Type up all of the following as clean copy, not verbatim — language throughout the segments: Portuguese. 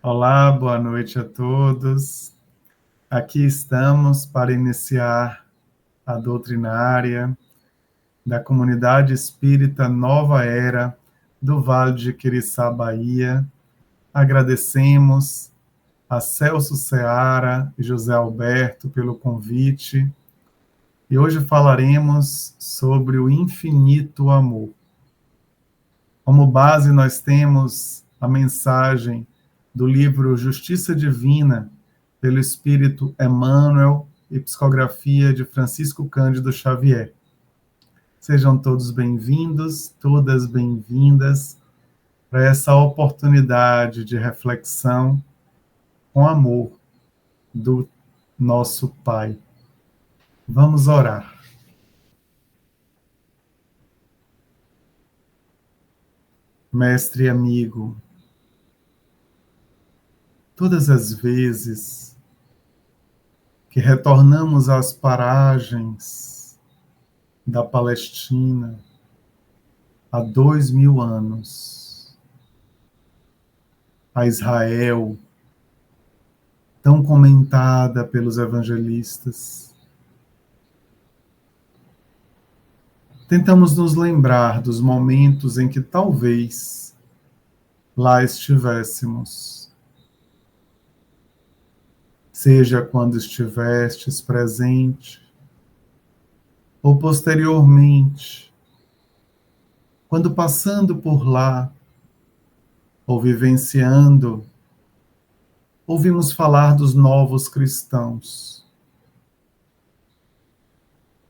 Olá, boa noite a todos. Aqui estamos para iniciar a doutrinária da Comunidade Espírita Nova Era do Vale de Quiriçá, Bahia. Agradecemos a Celso Seara e José Alberto pelo convite. E hoje falaremos sobre o infinito amor. Como base, nós temos a mensagem do livro Justiça Divina, pelo Espírito Emmanuel, e psicografia de Francisco Cândido Xavier. Sejam todos bem-vindos, todas bem-vindas para essa oportunidade de reflexão com amor do nosso Pai. Vamos orar. Mestre e amigo, todas as vezes que retornamos às paragens da Palestina há 2000 anos, a Israel, tão comentada pelos evangelistas, tentamos nos lembrar dos momentos em que talvez lá estivéssemos. Seja quando estivestes presente, ou posteriormente, quando passando por lá, ou vivenciando, ouvimos falar dos novos cristãos.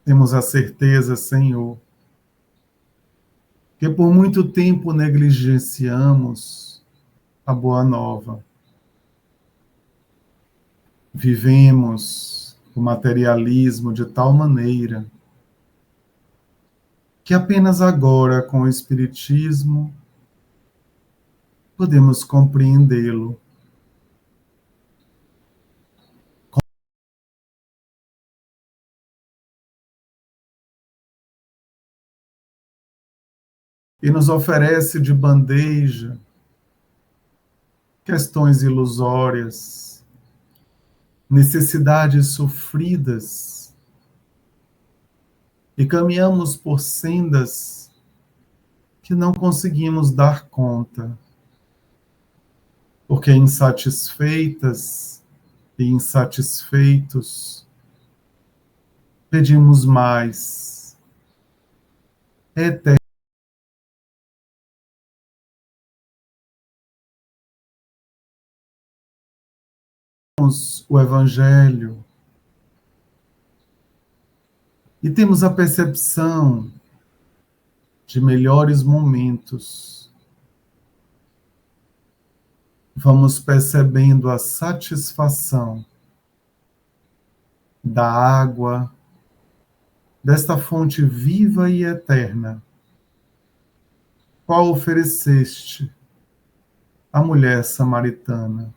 Temos a certeza, Senhor, que por muito tempo negligenciamos a boa nova. Vivemos o materialismo de tal maneira que apenas agora, com o Espiritismo, podemos compreendê-lo. E nos oferece de bandeja questões ilusórias, necessidades sofridas, e caminhamos por sendas que não conseguimos dar conta, porque insatisfeitas e insatisfeitos pedimos mais. Eternos o Evangelho e temos a percepção de melhores momentos. Vamos percebendo a satisfação da água, desta fonte viva e eterna, qual ofereceste à mulher samaritana.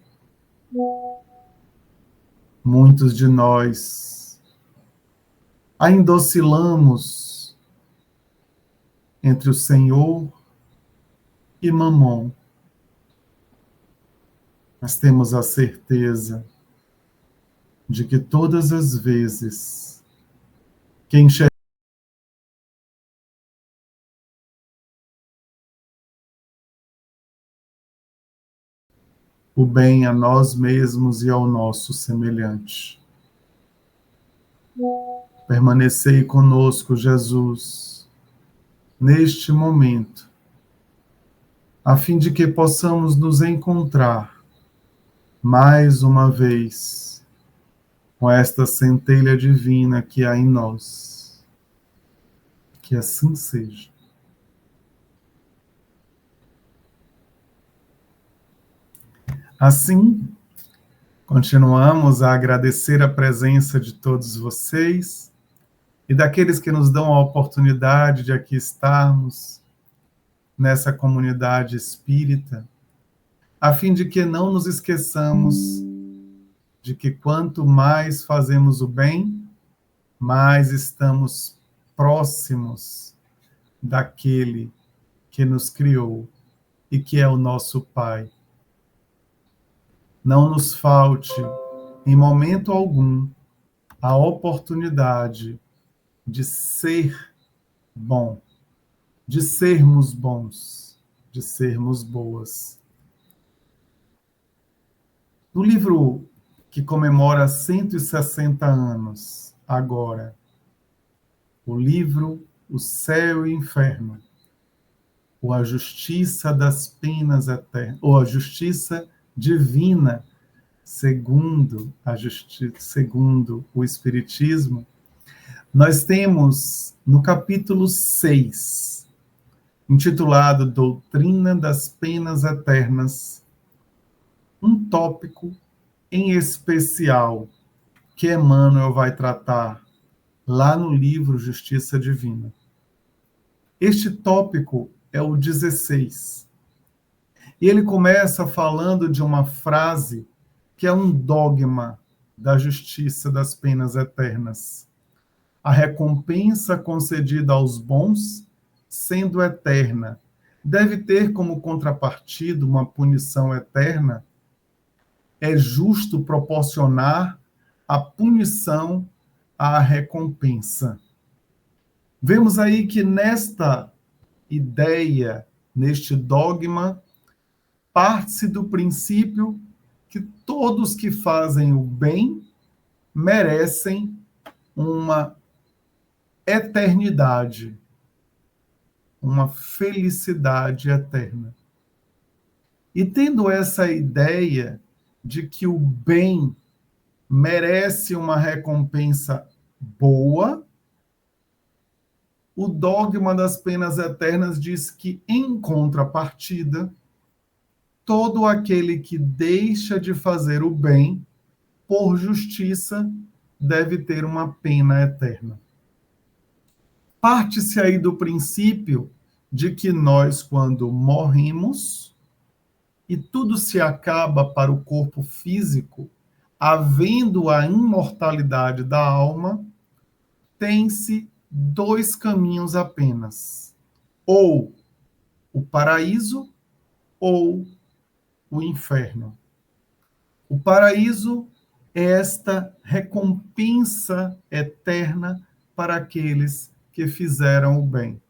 Muitos de nós ainda oscilamos entre o Senhor e Mamon, mas temos a certeza de que todas as vezes que enxergamos o bem a nós mesmos e ao nosso semelhante. Permanecei conosco, Jesus, neste momento, a fim de que possamos nos encontrar mais uma vez com esta centelha divina que há em nós. Que assim seja. Assim, continuamos a agradecer a presença de todos vocês e daqueles que nos dão a oportunidade de aqui estarmos nessa comunidade espírita, a fim de que não nos esqueçamos de que quanto mais fazemos o bem, mais estamos próximos daquele que nos criou e que é o nosso Pai. não nos falte, em momento algum, a oportunidade de ser bom, de sermos bons, de sermos boas. No livro que comemora 160 anos, agora, o livro O Céu e o Inferno, ou a Justiça das Penas Eternas, ou a Justiça Divina, segundo o Espiritismo, nós temos no capítulo 6, intitulado Doutrina das Penas Eternas, um tópico em especial que Emmanuel vai tratar lá no livro Justiça Divina. Este tópico é o 16. E ele começa falando de uma frase que é um dogma da justiça das penas eternas. A recompensa concedida aos bons, sendo eterna, deve ter como contrapartida uma punição eterna. É justo proporcionar a punição à recompensa. Vemos aí que nesta ideia, neste dogma, parte-se do princípio que todos que fazem o bem merecem uma eternidade, uma felicidade eterna. E tendo essa ideia de que o bem merece uma recompensa boa, o dogma das penas eternas diz que, em contrapartida, todo aquele que deixa de fazer o bem, por justiça, deve ter uma pena eterna. Parte-se aí do princípio de que nós, quando morremos, e tudo se acaba para o corpo físico, havendo a imortalidade da alma, tem-se dois caminhos apenas: ou o paraíso ou o inferno. O paraíso é esta recompensa eterna para aqueles que fizeram o bem.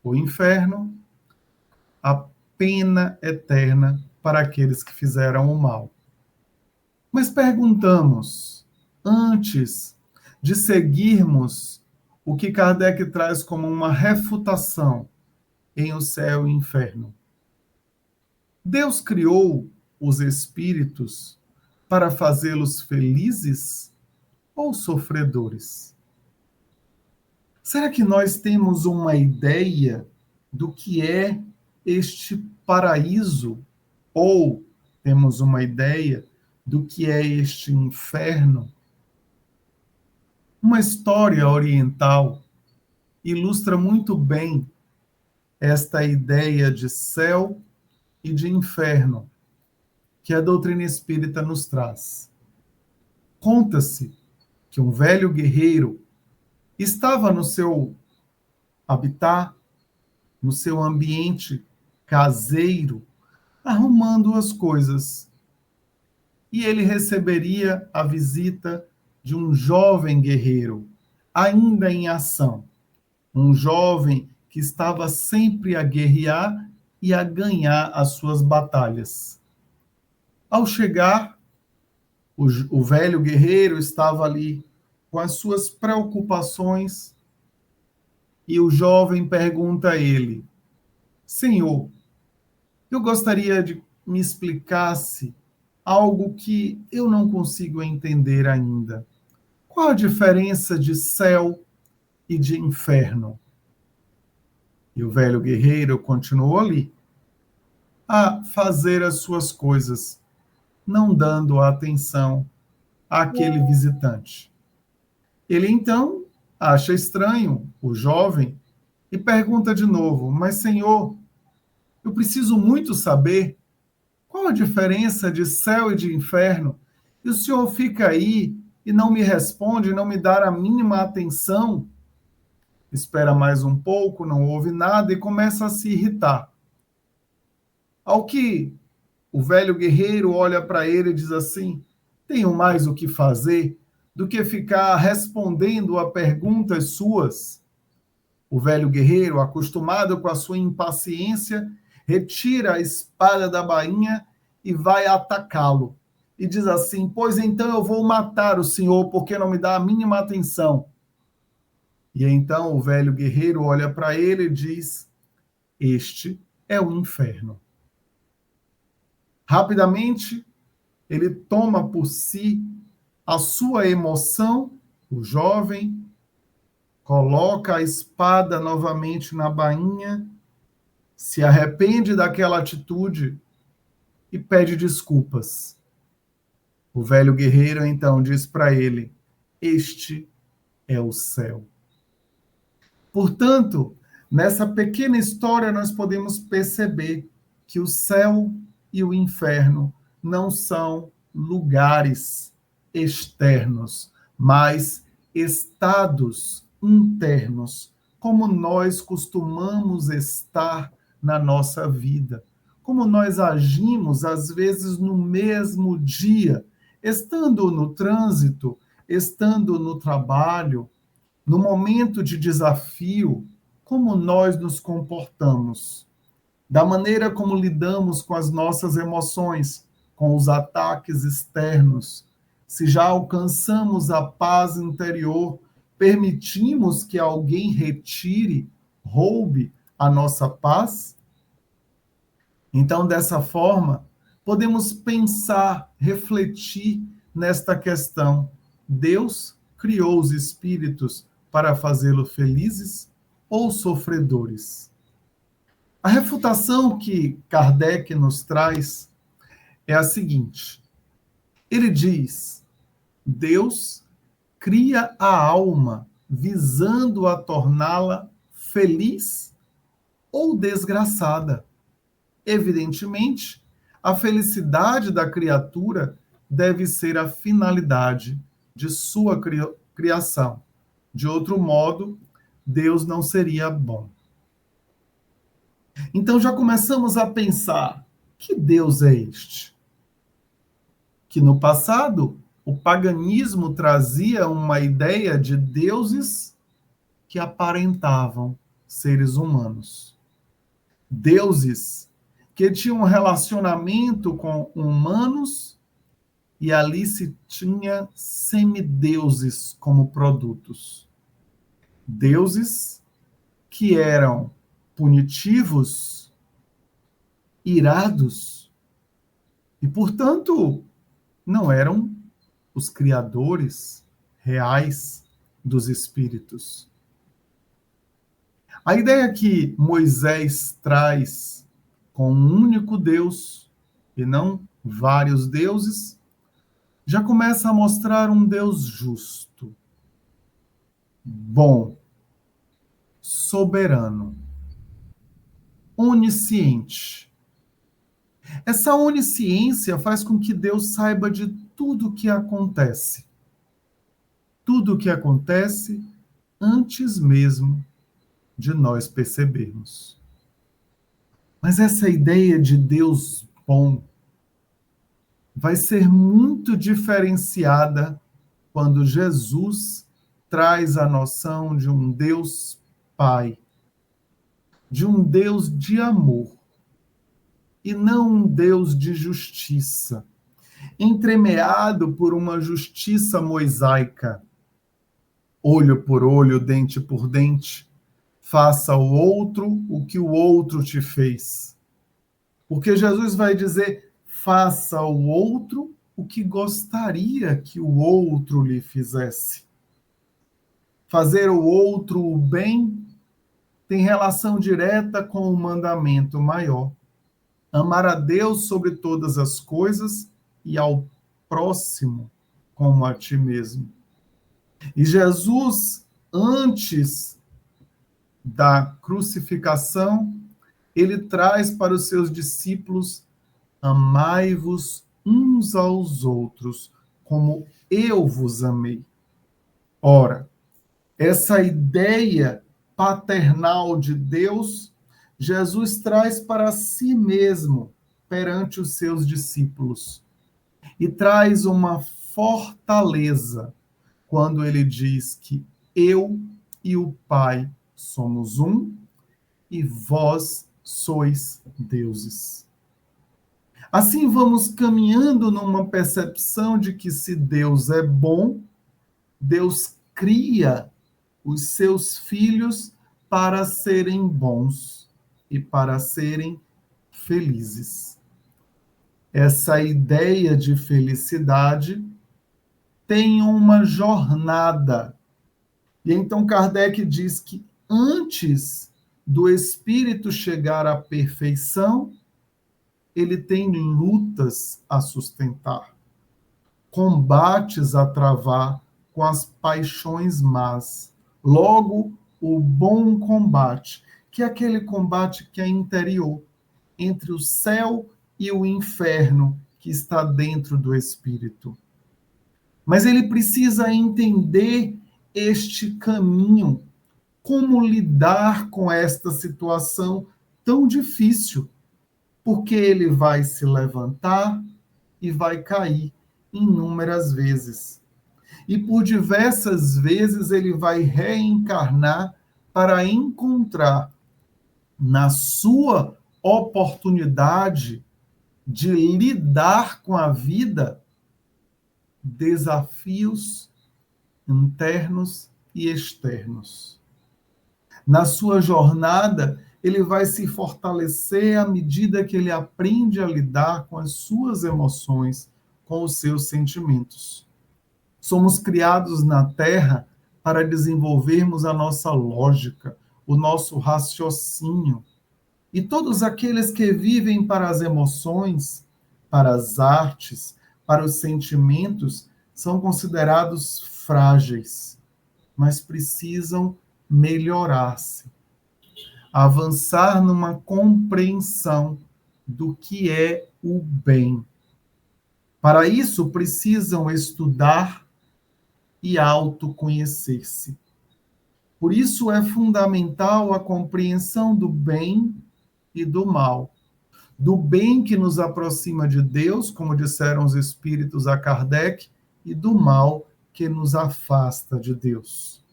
O inferno, a pena eterna para aqueles que fizeram o mal. Mas perguntamos, antes de seguirmos o que Kardec traz como uma refutação em O Céu e o Inferno, Deus criou os espíritos para fazê-los felizes ou sofredores? Será que nós temos uma ideia do que é este paraíso? Ou temos uma ideia do que é este inferno? Uma história oriental ilustra muito bem esta ideia de céu e de inferno que a doutrina espírita nos traz. Conta-se que um velho guerreiro estava no seu habitat, no seu ambiente caseiro, arrumando as coisas. E ele receberia a visita de um jovem guerreiro, ainda em ação. Um jovem que estava sempre a guerrear e a ganhar as suas batalhas. Ao chegar, o velho guerreiro estava ali com as suas preocupações e o jovem pergunta a ele: Senhor, eu gostaria de me explicasse algo que eu não consigo entender ainda. Qual a diferença de céu e de inferno? E o velho guerreiro continuou ali, a fazer as suas coisas, não dando atenção àquele visitante. Ele então acha estranho o jovem e pergunta de novo: Mas, senhor, eu preciso muito saber qual a diferença de céu e de inferno? E o senhor fica aí e não me responde, não me dá a mínima atenção. Espera mais um pouco, não ouve nada e começa a se irritar. Ao que o velho guerreiro olha para ele e diz assim: tenho mais o que fazer do que ficar respondendo a perguntas suas. O velho guerreiro, acostumado com a sua impaciência, retira a espada da bainha e vai atacá-lo. E diz assim: pois então eu vou matar o senhor, porque não me dá a mínima atenção. E então o velho guerreiro olha para ele e diz: este é o inferno. Rapidamente, ele toma por si a sua emoção, o jovem, coloca a espada novamente na bainha, se arrepende daquela atitude e pede desculpas. O velho guerreiro então diz para ele: este é o céu. Portanto, nessa pequena história nós podemos perceber que o céu e o inferno não são lugares externos, mas estados internos, como nós costumamos estar na nossa vida, como nós agimos às vezes no mesmo dia, estando no trânsito, estando no trabalho, no momento de desafio, como nós nos comportamos, da maneira como lidamos com as nossas emoções, com os ataques externos, se já alcançamos a paz interior, permitimos que alguém retire, roube a nossa paz? Então, dessa forma, podemos pensar, refletir nesta questão. Deus criou os espíritos para fazê-los felizes ou sofredores? A refutação que Kardec nos traz é a seguinte: ele diz, Deus cria a alma visando a torná-la feliz ou desgraçada. Evidentemente, a felicidade da criatura deve ser a finalidade de sua criação. De outro modo, Deus não seria bom. Então já começamos a pensar: que Deus é este? Que no passado o paganismo trazia uma ideia de deuses que aparentavam seres humanos. Deuses que tinham um relacionamento com humanos e ali se tinha semideuses como produtos. Deuses que eram punitivos, irados e, portanto, não eram os criadores reais dos espíritos. A ideia que Moisés traz com um único Deus e não vários deuses já começa a mostrar um Deus justo, bom, soberano, onisciente. Essa onisciência faz com que Deus saiba de tudo o que acontece. Tudo o que acontece antes mesmo de nós percebermos. Mas essa ideia de Deus bom vai ser muito diferenciada quando Jesus traz a noção de um Deus Pai, de um Deus de amor, e não um Deus de justiça, entremeado por uma justiça mosaica, olho por olho, dente por dente, faça ao outro o que o outro te fez. Porque Jesus vai dizer, faça ao outro o que gostaria que o outro lhe fizesse. Fazer ao outro o bem tem relação direta com o mandamento maior. Amar a Deus sobre todas as coisas e ao próximo como a ti mesmo. E Jesus, antes da crucificação, ele traz para os seus discípulos: amai-vos uns aos outros, como eu vos amei. Ora, essa ideia paternal de Deus, Jesus traz para si mesmo, perante os seus discípulos e traz uma fortaleza quando ele diz que eu e o Pai somos um e vós sois deuses. Assim vamos caminhando numa percepção de que se Deus é bom, Deus cria os seus filhos para serem bons e para serem felizes. Essa ideia de felicidade tem uma jornada. E então Kardec diz que antes do espírito chegar à perfeição, ele tem lutas a sustentar, combates a travar com as paixões más. Logo, o bom combate, que é aquele combate que é interior, entre o céu e o inferno que está dentro do espírito. Mas ele precisa entender este caminho, como lidar com esta situação tão difícil, porque ele vai se levantar e vai cair inúmeras vezes. E por diversas vezes ele vai reencarnar para encontrar na sua oportunidade de lidar com a vida desafios internos e externos. Na sua jornada, ele vai se fortalecer à medida que ele aprende a lidar com as suas emoções, com os seus sentimentos. Somos criados na Terra para desenvolvermos a nossa lógica, o nosso raciocínio. E todos aqueles que vivem para as emoções, para as artes, para os sentimentos, são considerados frágeis, mas precisam melhorar-se, avançar numa compreensão do que é o bem. Para isso, precisam estudar e autoconhecer-se. Por isso é fundamental a compreensão do bem e do mal. Do bem que nos aproxima de Deus, como disseram os espíritos a Kardec, e do mal que nos afasta de Deus.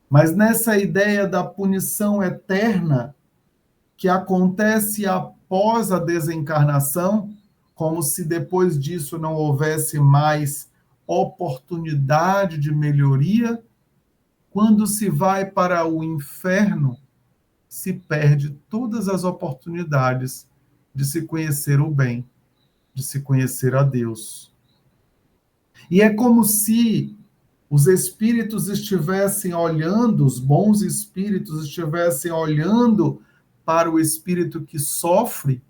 Mas nessa ideia da punição eterna, que acontece após a desencarnação, como se depois disso não houvesse mais oportunidade de melhoria, quando se vai para o inferno, se perde todas as oportunidades de se conhecer o bem, de se conhecer a Deus. E é como se os espíritos estivessem olhando, os bons espíritos estivessem olhando para o espírito que sofre,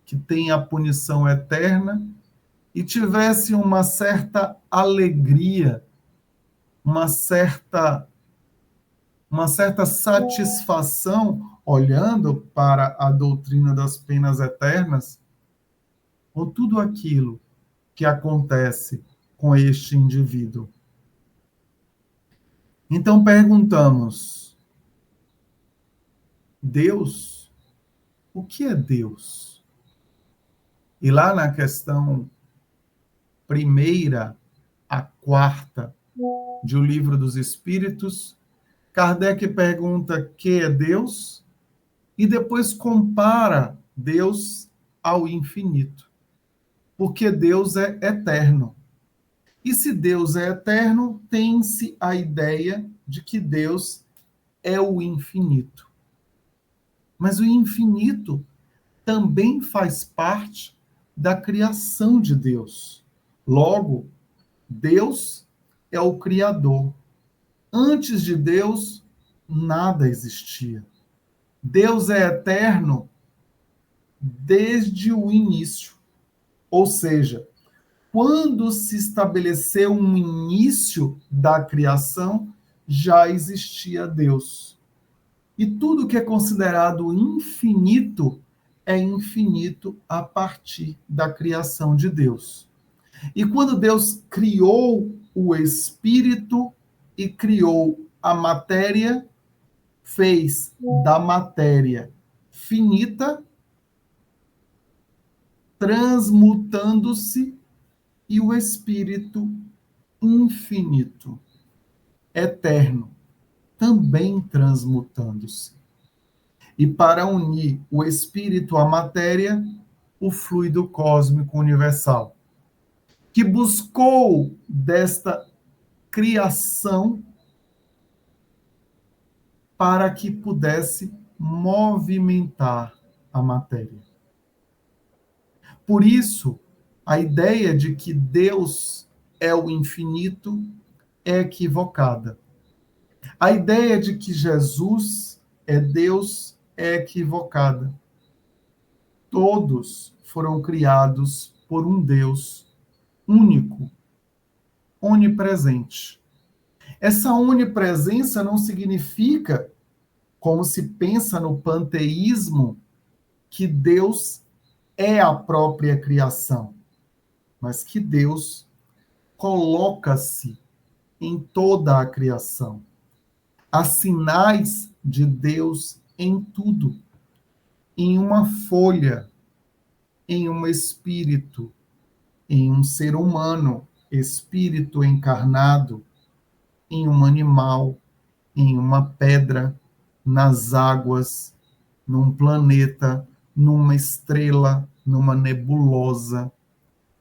que tem a punição eterna, e tivesse uma certa alegria, uma certa satisfação olhando para a doutrina das penas eternas, com tudo aquilo que acontece com este indivíduo. Então perguntamos: Deus, o que é Deus? E lá na questão 1ª a 4ª de O Livro dos Espíritos, Kardec pergunta que é Deus e depois compara Deus ao infinito, porque Deus é eterno. E se Deus é eterno, tem-se a ideia de que Deus é o infinito. Mas o infinito também faz parte da criação de Deus. Logo, Deus é o Criador. Antes de Deus, nada existia. Deus é eterno desde o início. Ou seja, quando se estabeleceu um início da criação, já existia Deus. E tudo que é considerado infinito é infinito a partir da criação de Deus. E quando Deus criou o espírito e criou a matéria, fez da matéria finita transmutando-se, e o Espírito infinito, eterno, também transmutando-se. E para unir o Espírito à matéria, o fluido cósmico universal, que buscou desta criação para que pudesse movimentar a matéria. Por isso, a ideia de que Deus é o infinito é equivocada. A ideia de que Jesus é Deus é equivocada. Todos foram criados por um Deus único, onipresente. Essa onipresença não significa, como se pensa no panteísmo, que Deus é a própria criação, mas que Deus coloca-se em toda a criação. Há sinais de Deus em tudo, em uma folha, em um espírito, em um ser humano, espírito encarnado, em um animal, em uma pedra, nas águas, num planeta, numa estrela, numa nebulosa.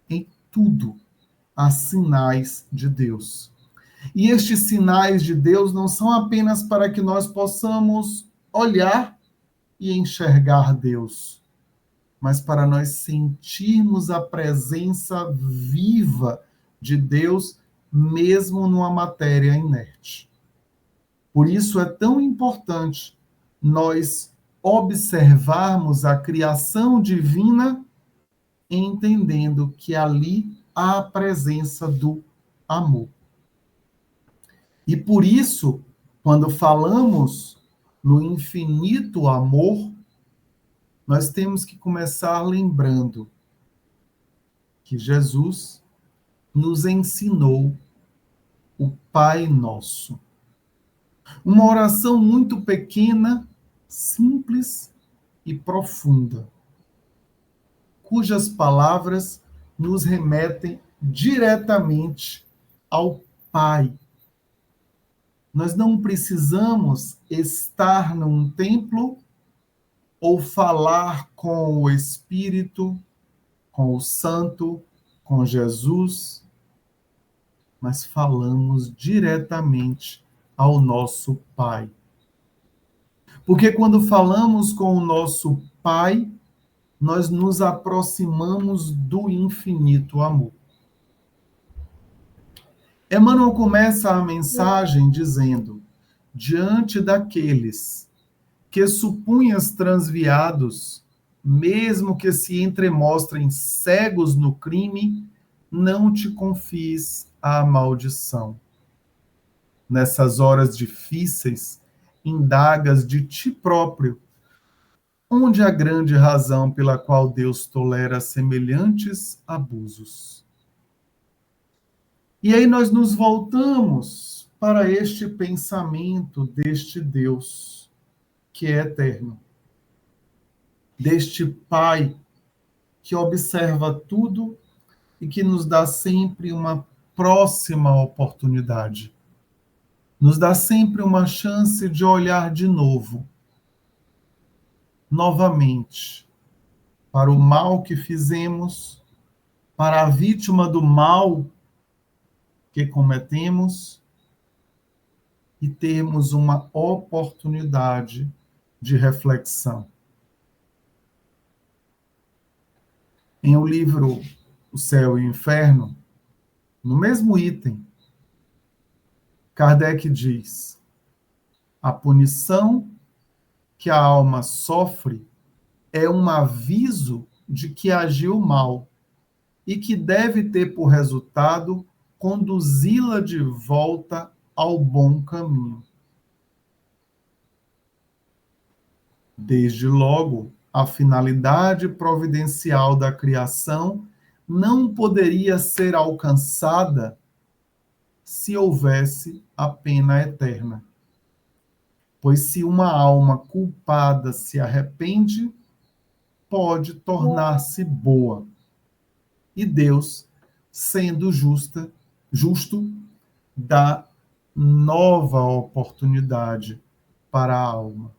Em tudo há sinais de Deus. E estes sinais de Deus não são apenas para que nós possamos olhar e enxergar Deus, mas para nós sentirmos a presença viva de Deus, mesmo numa matéria inerte. Por isso é tão importante nós observarmos a criação divina, entendendo que ali há a presença do amor. E por isso, quando falamos no infinito amor, nós temos que começar lembrando que Jesus nos ensinou o Pai Nosso. Uma oração muito pequena, simples e profunda, cujas palavras nos remetem diretamente ao Pai. Nós não precisamos estar num templo ou falar com o Espírito, com o Santo, com Jesus, mas falamos diretamente ao nosso Pai. Porque quando falamos com o nosso Pai, nós nos aproximamos do infinito amor. Emmanuel começa a mensagem dizendo: diante daqueles que supunhas transviados, mesmo que se entremostrem cegos no crime, não te confies à maldição. Nessas horas difíceis, indagas de ti próprio, onde a grande razão pela qual Deus tolera semelhantes abusos. E aí nós nos voltamos para este pensamento deste Deus que é eterno, deste Pai que observa tudo e que nos dá sempre uma próxima oportunidade. Nos dá sempre uma chance de olhar de novo, novamente, para o mal que fizemos, para a vítima do mal que cometemos e termos uma oportunidade de reflexão. Em o livro O Céu e o Inferno, no mesmo item, Kardec diz: a punição que a alma sofre é um aviso de que agiu mal e que deve ter por resultado conduzi-la de volta ao bom caminho. Desde logo, a finalidade providencial da criação não poderia ser alcançada se houvesse a pena eterna. Pois se uma alma culpada se arrepende, pode tornar-se boa. E Deus, sendo justo, dá nova oportunidade para a alma.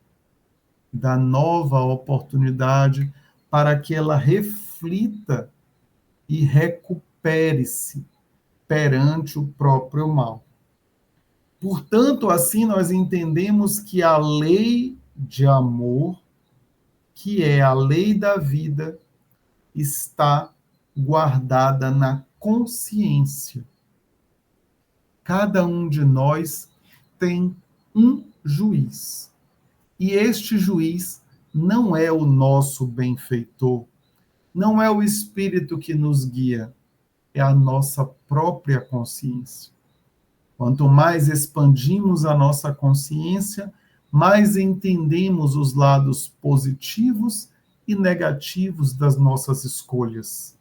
Dá nova oportunidade para que ela reflita e recupere-se perante o próprio mal. Portanto, assim nós entendemos que a lei de amor, que é a lei da vida, está guardada na consciência. Cada um de nós tem um juiz. E este juiz não é o nosso benfeitor, não é o espírito que nos guia, é a nossa própria consciência. Quanto mais expandimos a nossa consciência, mais entendemos os lados positivos e negativos das nossas escolhas.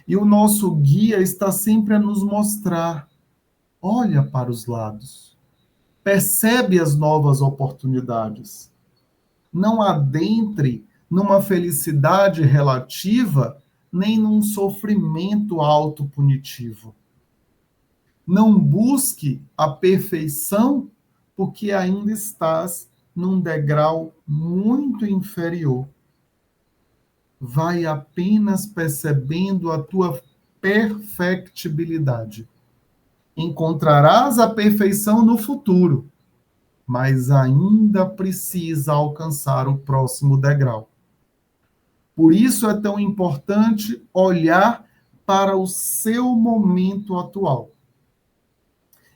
E o nosso guia está sempre a nos mostrar: olha para os lados, percebe as novas oportunidades. Não adentre numa felicidade relativa, nem num sofrimento autopunitivo. Não busque a perfeição, porque ainda estás num degrau muito inferior. Vai apenas percebendo a tua perfectibilidade. Encontrarás a perfeição no futuro, mas ainda precisa alcançar o próximo degrau. Por isso é tão importante olhar para o seu momento atual.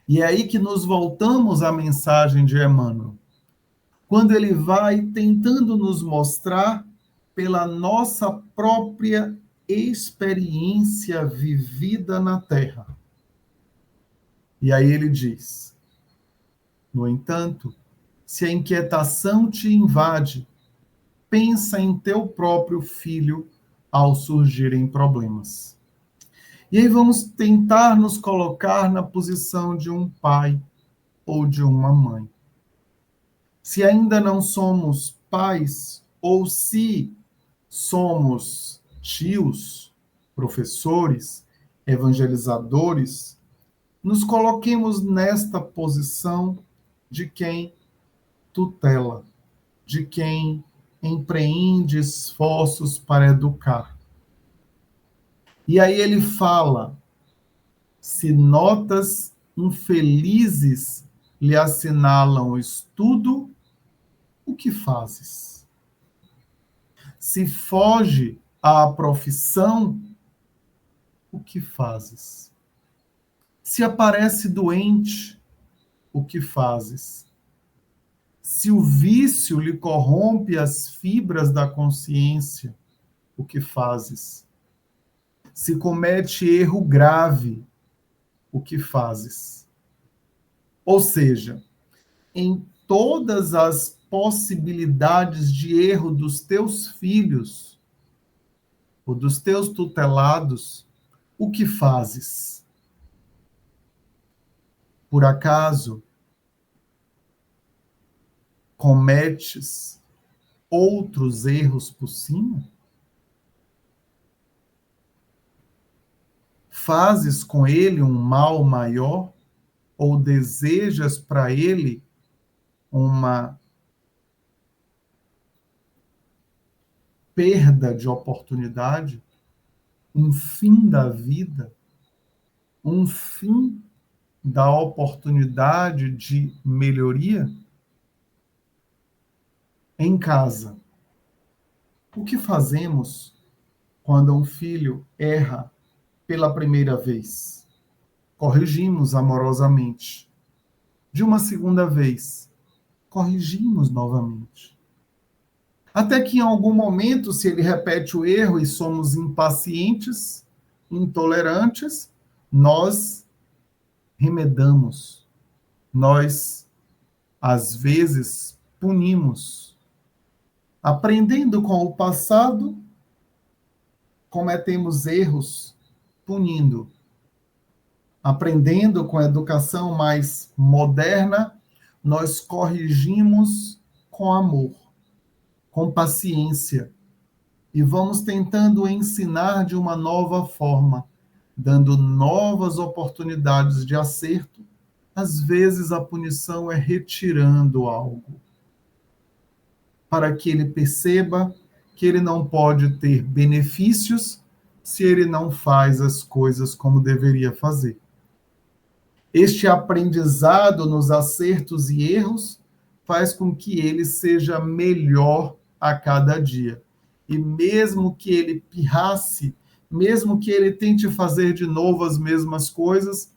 E é aí que nos voltamos à mensagem de Emmanuel, quando ele vai tentando nos mostrar pela nossa própria experiência vivida na Terra. E aí ele diz: no entanto, se a inquietação te invade, pensa em teu próprio filho ao surgirem problemas. E aí vamos tentar nos colocar na posição de um pai ou de uma mãe. Se ainda não somos pais, ou se somos tios, professores, evangelizadores, nos coloquemos nesta posição de quem tutela, de quem empreende esforços para educar. E aí ele fala: se notas infelizes lhe assinalam o estudo, o que fazes? Se foge à profissão, o que fazes? Se aparece doente, o que fazes? Se o vício lhe corrompe as fibras da consciência, o que fazes? Se comete erro grave, o que fazes? Ou seja, em todas as possibilidades de erro dos teus filhos ou dos teus tutelados, o que fazes? Por acaso cometes outros erros por cima? Fazes com ele um mal maior? Ou desejas para ele uma perda de oportunidade, um fim da vida, um fim da oportunidade de melhoria? Em casa, o que fazemos quando um filho erra pela primeira vez? Corrigimos amorosamente. De uma segunda vez, corrigimos novamente. Até que em algum momento, se ele repete o erro e somos impacientes, intolerantes, nós remedamos. Nós, às vezes, punimos. Aprendendo com o passado, cometemos erros punindo. Aprendendo com a educação mais moderna, nós corrigimos com amor, com paciência, e vamos tentando ensinar de uma nova forma, dando novas oportunidades de acerto. Às vezes a punição é retirando algo, para que ele perceba que ele não pode ter benefícios se ele não faz as coisas como deveria fazer. Este aprendizado nos acertos e erros faz com que ele seja melhor a cada dia. E mesmo que ele pirrasse, mesmo que ele tente fazer de novo as mesmas coisas,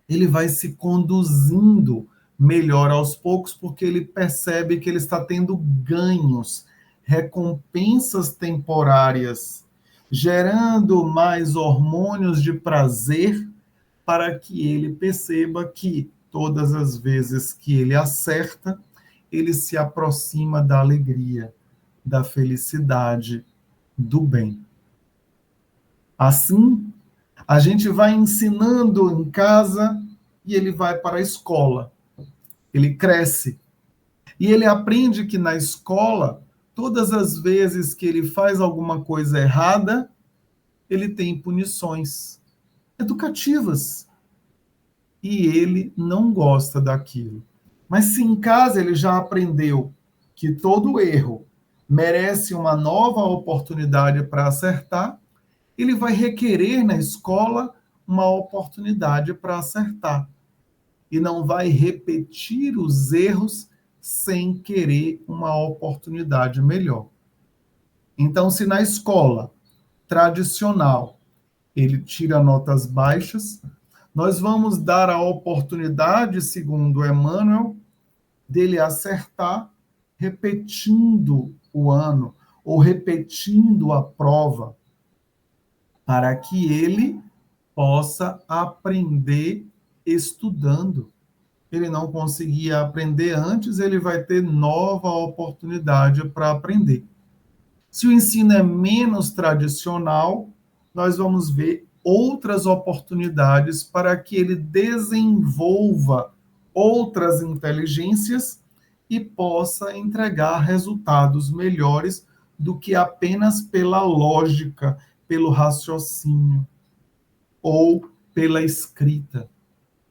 ele vai se conduzindo melhor aos poucos, porque ele percebe que ele está tendo ganhos, recompensas temporárias, gerando mais hormônios de prazer, para que ele perceba que todas as vezes que ele acerta, ele se aproxima da alegria, da felicidade, do bem. Assim, a gente vai ensinando em casa e ele vai para a escola. Ele cresce. E ele aprende que na escola, todas as vezes que ele faz alguma coisa errada, ele tem punições educativas. E ele não gosta daquilo. Mas se em casa ele já aprendeu que todo erro merece uma nova oportunidade para acertar, ele vai requerer na escola uma oportunidade para acertar. E não vai repetir os erros sem querer uma oportunidade melhor. Então, se na escola tradicional ele tira notas baixas, nós vamos dar a oportunidade, segundo Emmanuel, dele acertar repetindo o ano ou repetindo a prova, para que ele possa aprender estudando. Ele não conseguia aprender antes, ele vai ter nova oportunidade para aprender. Se o ensino é menos tradicional, nós vamos ver outras oportunidades para que ele desenvolva outras inteligências e possa entregar resultados melhores do que apenas pela lógica, pelo raciocínio ou pela escrita.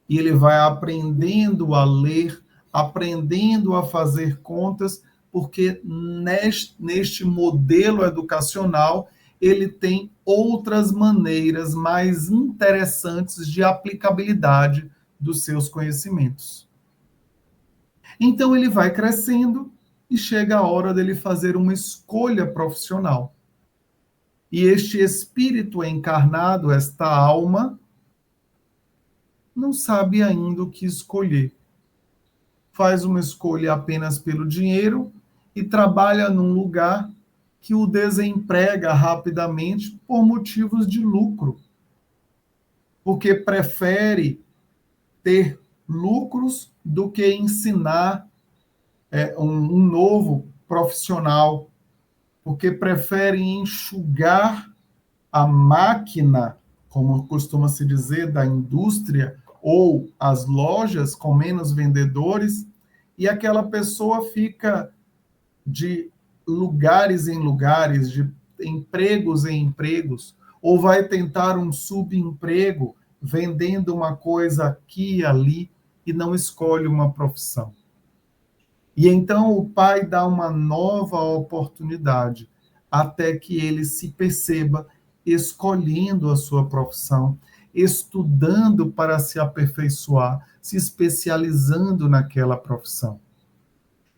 E ele vai aprendendo a ler, aprendendo a fazer contas, porque neste modelo educacional ele tem outras maneiras mais interessantes de aplicabilidade dos seus conhecimentos. Então ele vai crescendo e chega a hora dele fazer uma escolha profissional. E este espírito encarnado, esta alma, não sabe ainda o que escolher. Faz uma escolha apenas pelo dinheiro e trabalha num lugar que o desemprega rapidamente por motivos de lucro, porque prefere ter lucros do que ensinar um novo profissional, porque prefere enxugar a máquina, como costuma se dizer, da indústria, ou as lojas com menos vendedores, e aquela pessoa fica de lugares em lugares, de empregos em empregos, ou vai tentar um subemprego vendendo uma coisa aqui e ali e não escolhe uma profissão. E então o pai dá uma nova oportunidade até que ele se perceba escolhendo a sua profissão, estudando para se aperfeiçoar, se especializando naquela profissão.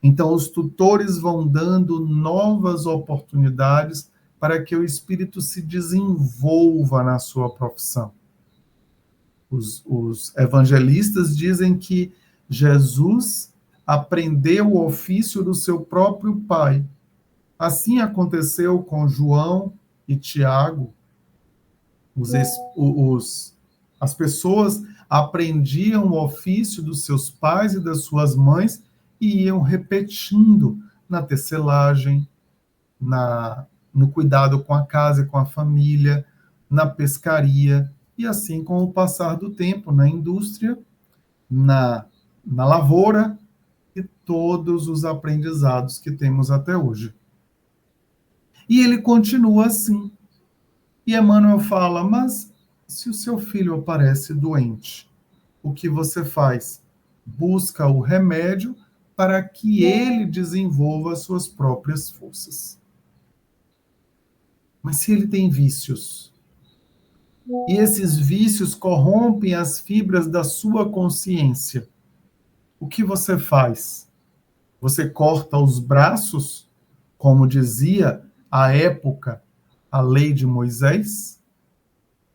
Então, os tutores vão dando novas oportunidades para que o espírito se desenvolva na sua profissão. Os evangelistas dizem que Jesus aprendeu o ofício do seu próprio pai. Assim aconteceu com João e Tiago. As pessoas aprendiam o ofício dos seus pais e das suas mães e iam repetindo na tecelagem, no cuidado com a casa e com a família, na pescaria, e assim com o passar do tempo, na indústria, na lavoura e todos os aprendizados que temos até hoje. E ele continua assim. E Emmanuel fala, mas se o seu filho aparece doente, o que você faz? Busca o remédio para que ele desenvolva as suas próprias forças. Mas se ele tem vícios, e esses vícios corrompem as fibras da sua consciência, o que você faz? Você corta os braços, como dizia à época a lei de Moisés?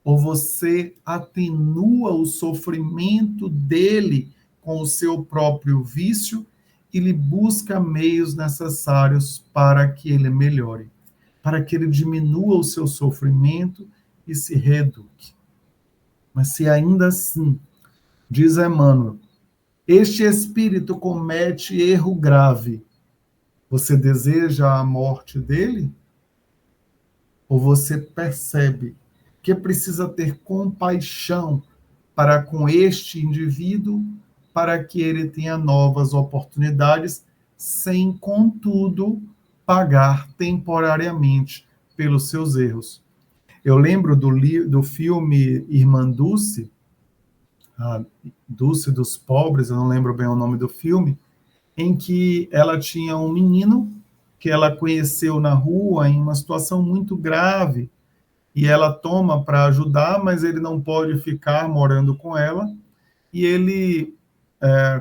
Ou você atenua o sofrimento dele com o seu próprio vício e lhe busca meios necessários para que ele melhore, para que ele diminua o seu sofrimento e se reeduque? Mas se ainda assim, diz Emmanuel, este espírito comete erro grave, você deseja a morte dele? Ou você percebe que precisa ter compaixão para com este indivíduo, para que ele tenha novas oportunidades, sem, contudo, pagar temporariamente pelos seus erros? Eu lembro do filme Irmã Dulce, a Dulce dos Pobres, eu não lembro bem o nome do filme, em que ela tinha um menino que ela conheceu na rua em uma situação muito grave, e ela toma para ajudar, mas ele não pode ficar morando com ela, e ele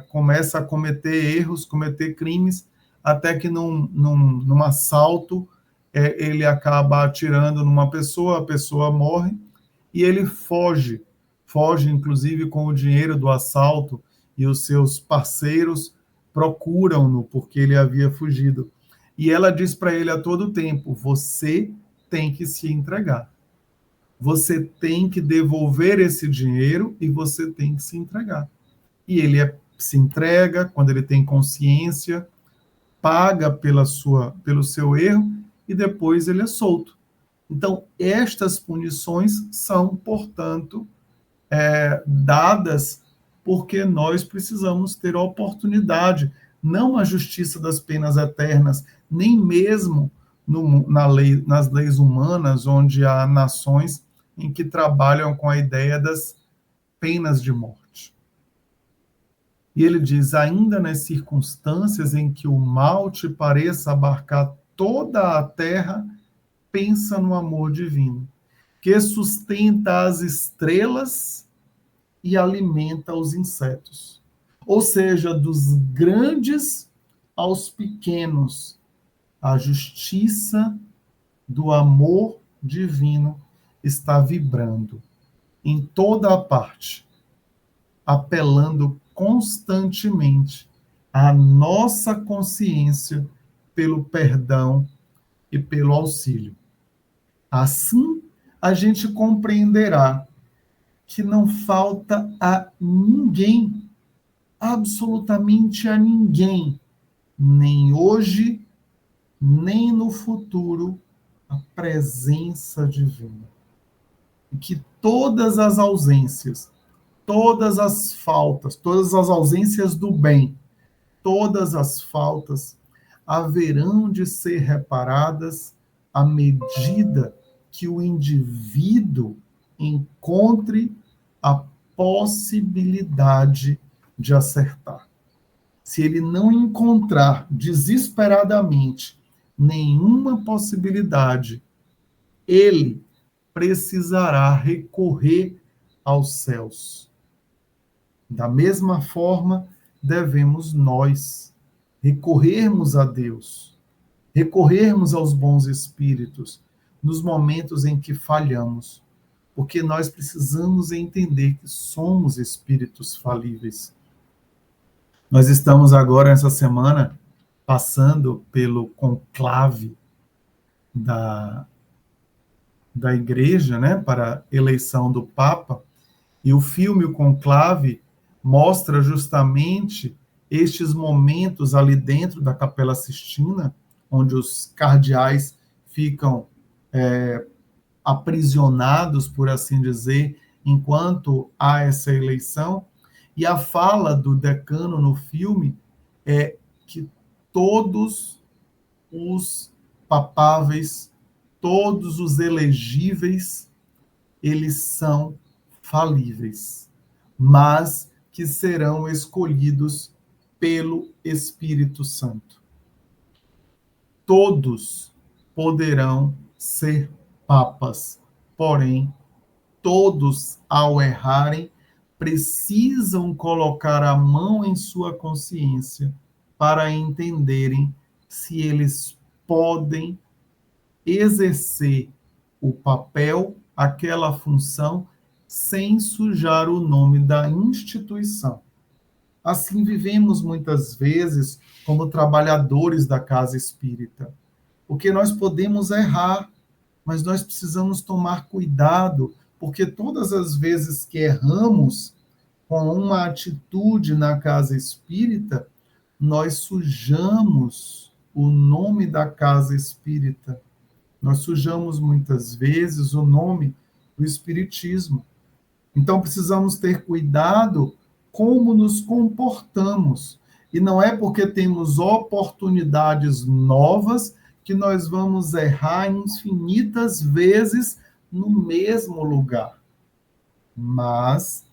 começa a cometer erros, cometer crimes, até que num assalto ele acaba atirando numa pessoa, a pessoa morre, e ele foge inclusive com o dinheiro do assalto, e os seus parceiros procuram-no porque ele havia fugido. E ela diz para ele a todo tempo: você tem que se entregar. Você tem que devolver esse dinheiro e você tem que se entregar. E ele se entrega quando ele tem consciência, paga pelo seu erro e depois ele é solto. Então, estas punições são, portanto, dadas porque nós precisamos ter a oportunidade, não a justiça das penas eternas, nem mesmo nas leis humanas, onde há nações em que trabalham com a ideia das penas de morte. E ele diz, ainda nas circunstâncias em que o mal te pareça abarcar toda a terra, pensa no amor divino, que sustenta as estrelas e alimenta os insetos. Ou seja, dos grandes aos pequenos, a justiça do amor divino está vibrando em toda a parte, apelando constantemente à nossa consciência pelo perdão e pelo auxílio. Assim, a gente compreenderá que não falta a ninguém, absolutamente a ninguém, nem hoje, nem no futuro, a presença divina. E que todas as ausências, todas as faltas, todas as ausências do bem, todas as faltas haverão de ser reparadas à medida que o indivíduo encontre a possibilidade de acertar. Se ele não encontrar desesperadamente nenhuma possibilidade, ele precisará recorrer aos céus. Da mesma forma, devemos nós recorrermos a Deus, recorrermos aos bons espíritos nos momentos em que falhamos, porque nós precisamos entender que somos espíritos falíveis. Nós estamos agora, essa semana, passando pelo conclave da igreja, né, para a eleição do Papa, e o filme O Conclave mostra justamente estes momentos ali dentro da Capela Sistina, onde os cardeais ficam aprisionados, por assim dizer, enquanto há essa eleição. E a fala do decano no filme é que todos os papáveis, todos os elegíveis, eles são falíveis, mas que serão escolhidos pelo Espírito Santo. Todos poderão ser papas, porém, todos, ao errarem, precisam colocar a mão em sua consciência para entenderem se eles podem exercer o papel, aquela função, sem sujar o nome da instituição. Assim vivemos muitas vezes como trabalhadores da casa espírita, porque nós podemos errar, mas nós precisamos tomar cuidado, porque todas as vezes que erramos com uma atitude na casa espírita, nós sujamos o nome da casa espírita. Nós sujamos muitas vezes o nome do espiritismo. Então precisamos ter cuidado como nos comportamos. E não é porque temos oportunidades novas que nós vamos errar infinitas vezes no mesmo lugar. Mas,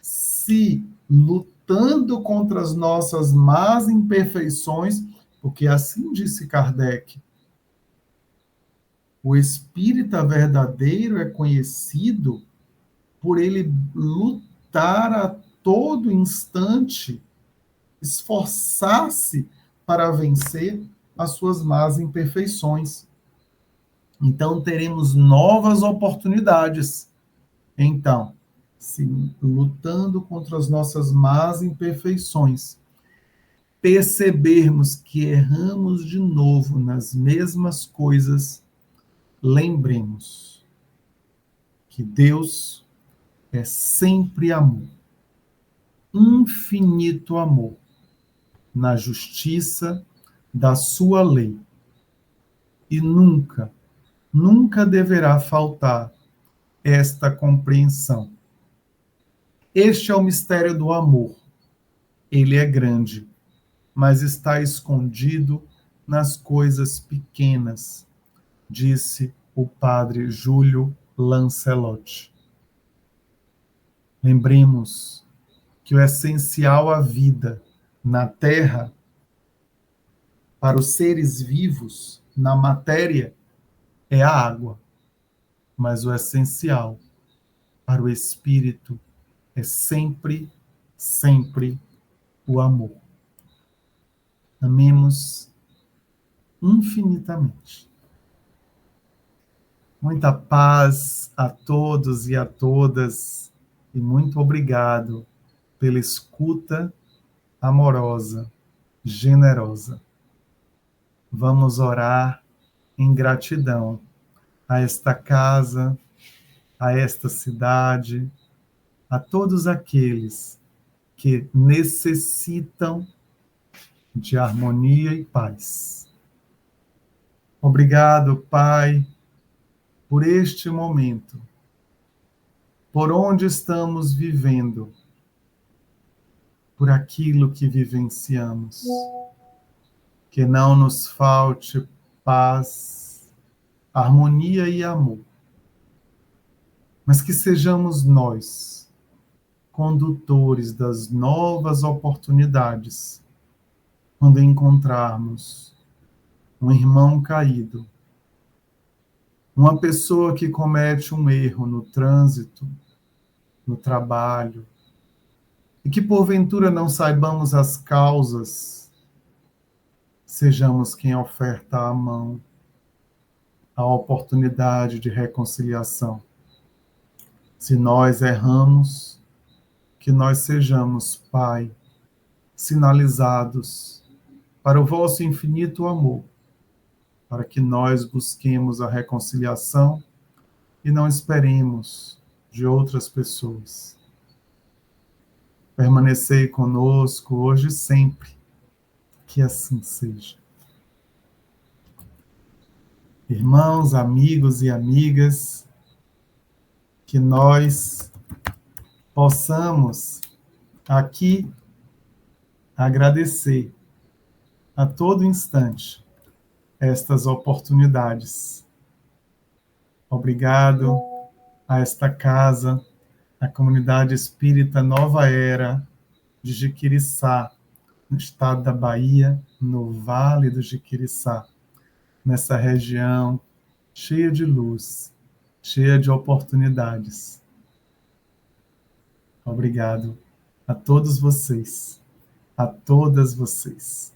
se lutando contra as nossas más imperfeições, porque assim disse Kardec, o espírita verdadeiro é conhecido por ele lutar a todo instante, esforçar-se para vencer as suas más imperfeições. Então, teremos novas oportunidades. Então, se lutando contra as nossas más imperfeições, percebermos que erramos de novo nas mesmas coisas, lembremos que Deus é sempre amor, infinito amor, na justiça da sua lei. E nunca, nunca deverá faltar esta compreensão. Este é o mistério do amor. Ele é grande, mas está escondido nas coisas pequenas, disse o padre Júlio Lancelotti. Lembremos que o essencial à vida na Terra, para os seres vivos, na matéria, é a água. Mas o essencial para o espírito é sempre, sempre o amor. Amemos infinitamente. Muita paz a todos e a todas, e muito obrigado pela escuta amorosa, generosa. Vamos orar em gratidão a esta casa, a esta cidade, a todos aqueles que necessitam de harmonia e paz. Obrigado, Pai, por este momento, por onde estamos vivendo, por aquilo que vivenciamos. Que não nos falte paz, harmonia e amor, mas que sejamos nós, condutores das novas oportunidades, quando encontrarmos um irmão caído, uma pessoa que comete um erro no trânsito, no trabalho, e que porventura não saibamos as causas, sejamos quem oferta a mão, a oportunidade de reconciliação. Se nós erramos, que nós sejamos, Pai, sinalizados para o vosso infinito amor, para que nós busquemos a reconciliação e não esperemos de outras pessoas. Permanecei conosco hoje e sempre, que assim seja. Irmãos, amigos e amigas, que nós possamos aqui agradecer a todo instante estas oportunidades Obrigado a esta casa, a Comunidade Espírita Nova Era de Jiquiriçá, no estado da Bahia, no Vale do Jiquiriçá, nessa região cheia de luz, cheia de oportunidades. Obrigado a todos vocês, a todas vocês.